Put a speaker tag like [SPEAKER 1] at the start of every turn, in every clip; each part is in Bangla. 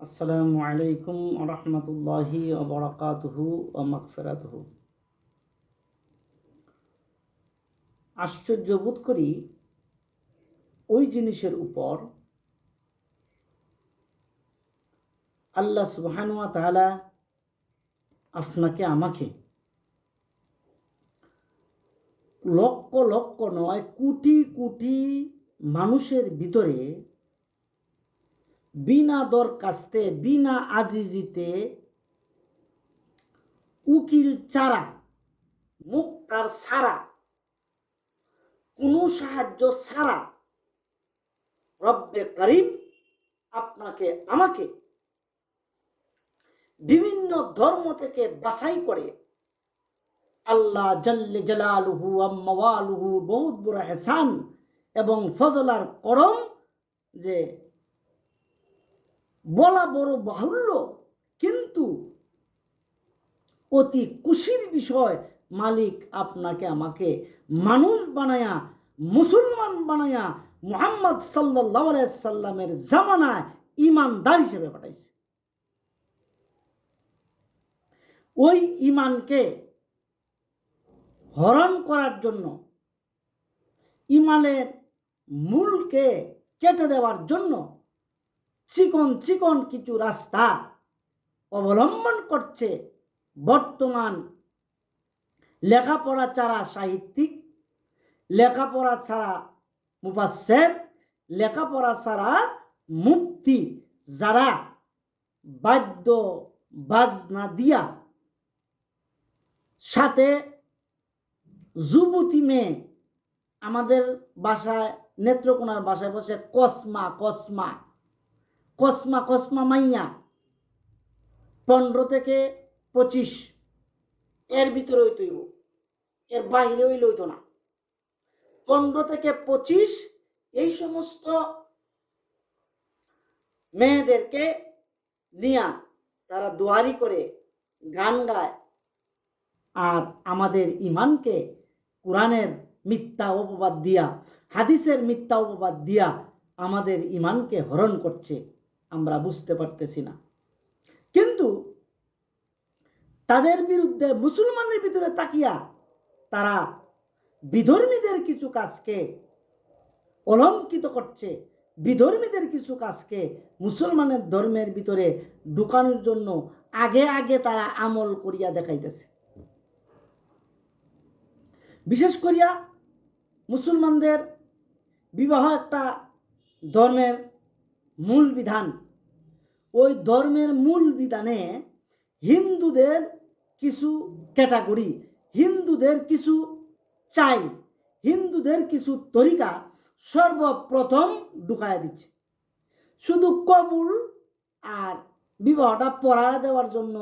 [SPEAKER 1] আসসালামু আলাইকুম রহমতুল্লাহি ওবরাকাতুহু ও মাগফিরাতুহু। আশ্চর্য বোধ করি ওই জিনিসের উপর আল্লাহ সুবহানাহু ওয়া তাআলা আপনাকে আমাকে লক্ষ লক্ষ নয় কোটি কোটি মানুষের ভিতরে বিনা দরখাস্তে বিনা আজিজিতে উকিল ছাড়া মুক্তার ছাড়া কোনো সাহায্য ছাড়া রব্বে করিম আপনাকে আমাকে বিভিন্ন ধর্ম থেকে বাছাই করে আল্লাহ জাল্লে জালালুহু আম্মাওয়ালুহু বহুত বড় এহসান এবং ফজলার করম যে বলা বড় বাহুল্য, কিন্তু অতি খুশির বিষয় মালিক আপনাকে আমাকে মানুষ বানায়া মুসলমান বানায়া মুহাম্মদ সাল্লাল্লাহু আলাইহি সাল্লামের জামানায় ইমানদার হিসেবে পাঠাইছে। ওই ইমানকে হরণ করার জন্য, ইমানের মূলকে কেটে দেওয়ার জন্য চিকন চিকন কিছু রাস্তা অবলম্বন করছে বর্তমান লেখাপড়া ছাড়া সাহিত্যিক, লেখাপড়া ছাড়া মুফাসসির, লেখাপড়া ছাড়া মুফতি, যারা বাদ্য বাজনা দিয়া সাথে যুবতী মেয়ে, আমাদের বাসায় নেত্রকোনার বাসায় বসে কসমা কসমা কসমা কসমা মাইয়া 15 থেকে 25 এর ভিতরে হইতইব, এর বাইরে হইলে হইতো না। 15 থেকে 25 এই সমস্ত মেয়েদেরকে নিয়া তারা দুয়ারি করে গান গায় আর আমাদের ইমানকে কোরআনের মিথ্যা অপবাদ দিয়া, হাদিসের মিথ্যা অপবাদ দিয়া আমাদের ইমানকে হরণ করছে। আমরা বুঝতে পারতেছি না, কিন্তু তাদের বিরুদ্ধে মুসলমানের ভিতরে তাকিয়া তারা বিধর্মীদের কিছু কাজকে অলঙ্কিত করছে, বিধর্মীদের কিছু কাজকে মুসলমানের ধর্মের ভিতরে ঢুকানোর জন্য আগে আগে তারা আমল করিয়া দেখাইতেছে। বিশেষ করিয়া মুসলমানদের বিবাহ একটা ধর্মের মূল বিধান, ওই ধর্মের মূল বিধানে হিন্দুদের কিছু ক্যাটাগরি, হিন্দুদের কিছু চাই, হিন্দুদের কিছু তরিকা সর্বপ্রথম ঢুকায় দিচ্ছে। শুধু কবুল আর বিবাহটা পড়ায় দেওয়ার জন্য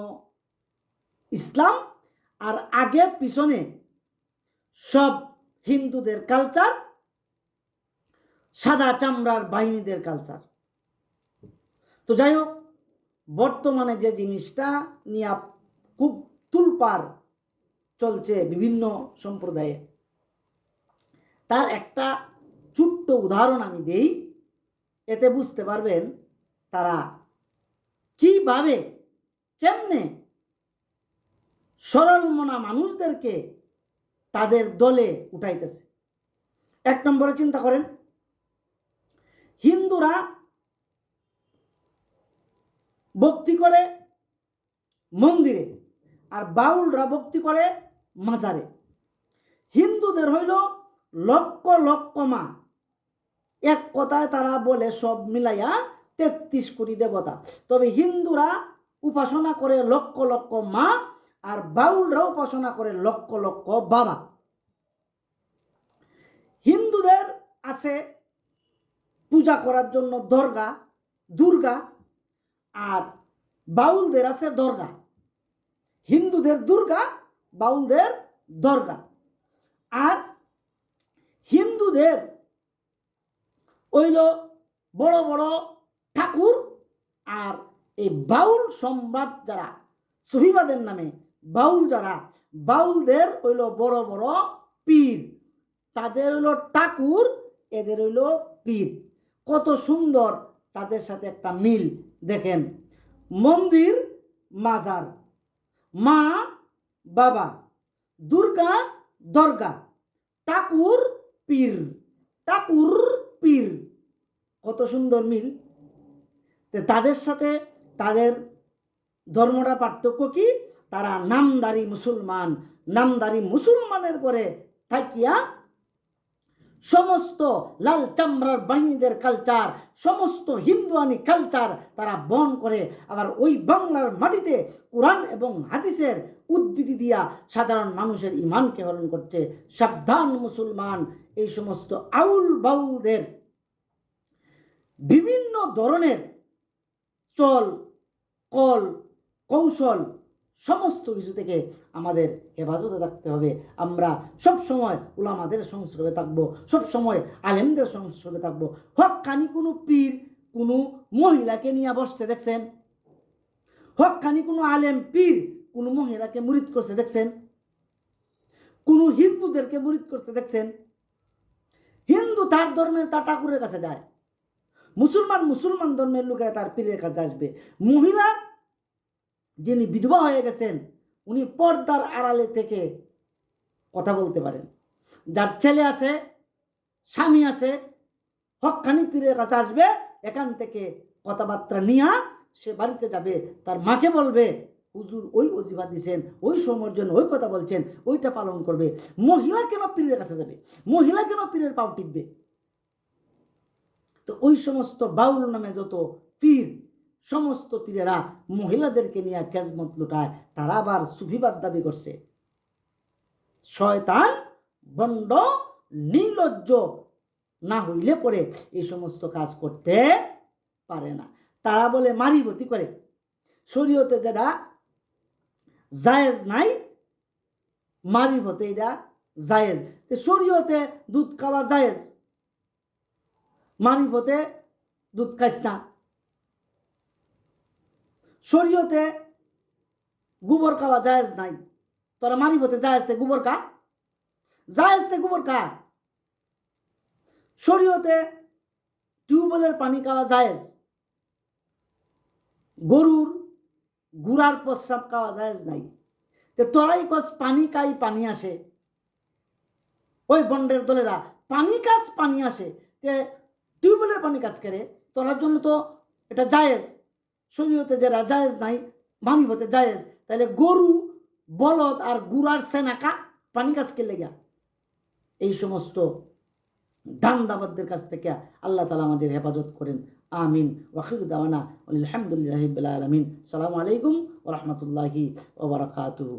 [SPEAKER 1] ইসলাম, আর আগে পিছনে সব হিন্দুদের কালচার, সাদা চামড়ার বাহিনীদের কালচার। তো যাই হোক, বর্তমানে যে জিনিসটা নিয়ে খুব তুলপাড় চলছে বিভিন্ন সম্প্রদায়ে, তার একটা ছোট্ট উদাহরণ আমি দেই, এতে বুঝতে পারবেন তারা কিভাবে কেমনে সরল মনা মানুষদেরকে তাদের দলে উঠাইতেছে। 1 নম্বরে চিন্তা করেন, হিন্দুরা ভক্তি করে মন্দিরে আর বাউলরা ভক্তি করে মাজারে। হিন্দুদের হইল লক্ষ লক্ষ মা, এক কথায় তারা বলে সব মিলাইয়া 33 কোটি দেবতা। তবে হিন্দুরা উপাসনা করে লক্ষ লক্ষ মা আর বাউলরা উপাসনা করে লক্ষ লক্ষ বাবা। হিন্দুদের আছে পূজা করার জন্য দুর্গা, আর বাউলদের আছে দরগা। হিন্দুদের দুর্গা, বাউলদের দরগা। আর হিন্দুদের হইল বড় বড় ঠাকুর, আর এই বাউল সম্রাট যারা সহিবাদের নামে বাউল, যারা বাউলদের হইল বড় বড় পীর, তাদের হইল ঠাকুর, এদের হইল পীর। কত সুন্দর তাদের সাথে একটা মিল দেখেন। মন্দির মাজার, মা বাবা, দুর্গা দরগা, ঠাকুর পীর, ঠাকুর পীর। কত সুন্দর মিল। তাদের সাথে তাদের ধর্মটা পার্থক্য কি? তারা নামদারি মুসলমান। নামদারি মুসলমানের করে থাকিয়া সমস্ত লাল চামড়ার বাহিনীদের কালচার, সমস্ত হিন্দুয়ানি কালচার তারা বহন করে। আবার ওই বাংলার মাটিতে কোরআন এবং হাদিসের উদ্ধৃতি দিয়া সাধারণ মানুষের ইমানকে হরণ করছে। সাবধান মুসলমান, এই সমস্ত আউল বাউলদের বিভিন্ন ধরনের চল কল কৌশল সমস্ত কিছু থেকে আমাদের হেফাজতে থাকতে হবে। আমরা সব সময় উলামাদের সংস্রবে থাকবো, সব সময় আলেমদের সংস্রবে থাকবো। হক্কানি কোনো পীর কোনো মহিলাকে নিয়ে বসছে দেখছেন? হক্কানি কোনো আলেম পীর কোনো মহিলাকে মুরিদ করছে দেখছেন? কোনো হিন্দুদেরকে মুরিদ করতে দেখছেন? হিন্দু তার ধর্মের তার ঠাকুরের কাছে যায়, মুসলমান মুসলমান ধর্মের লোকেরা তার পীরের কাছে আসবে। মহিলা যিনি বিধবা হয়ে গেছেন উনি পর্দার আড়ালে থেকে কথা বলতে পারেন। যার ছেলে আছে, স্বামী আছে, হক্কানি পীরের কাছে আসবে, এখান থেকে কথাবার্তা নিয়ে সে বাড়িতে যাবে, তার মাকে বলবে হুজুর ওই অজিফা দিছেন, ওই সময়ের জন্য ওই কথা বলছেন, ওইটা পালন করবে। মহিলা কেন পীরের কাছে যাবে? মহিলা কেন পীরের পাও টিপবে? তো ওই সমস্ত বাউল নামে যত পীর, সমস্ত পীরেরা মহিলাদেরকে নিয়ে খেজমত লুটায়। তারা আবার সুফিবাদ দাবি করছে। শয়তান বন্ড নির্লজ্জ না হইলে পরে এই সমস্ত কাজ করতে পারে না। তারা বলে মারিবতি করে, শরীয়তে যেটা জায়েজ নাই মারিবতে এটা জায়েজ। শরীয়তে দুধ খাওয়া জায়েজ, মারিফতে দুধ খাইস না। শরীয়তে গোবর খাওয়া জায়েজ নাই, তোরা মারিফতে জায়েজতে গোবর খা, জায়েজতে গোবর খা। শরীয়তে টিউবওয়েলের পানি খাওয়া জায়েজ, গরুর গুড়ার প্রস্রাব খাওয়া জায়েজ নাই। তোরাই কস পানি খাই পানি আসে, ওই বন্ডের দলেরা পানি কাজ পানি আসে, টিউবওয়েলের পানি কাজ করে, তোরার জন্য তো এটা জায়েজ। শরীয়তে যেটা জায়েজ নাই মানিবতে জায়েজ। তাহলে গরু বলদ আর গুড়ার সেনাকা পানি কাজ কে লেগা? এই সমস্ত ধান্দাবাদদের কাছ থেকে আল্লাহ তাআলা আমাদের হেফাজত করেন। আমিন। ওয়াখিরু দাওয়ানা আলহামদুলিল্লাহি রাব্বিল আলামিন। আসসালামু আলাইকুম ওয়া রাহমাতুল্লাহি ওয়া বারাকাতুহু।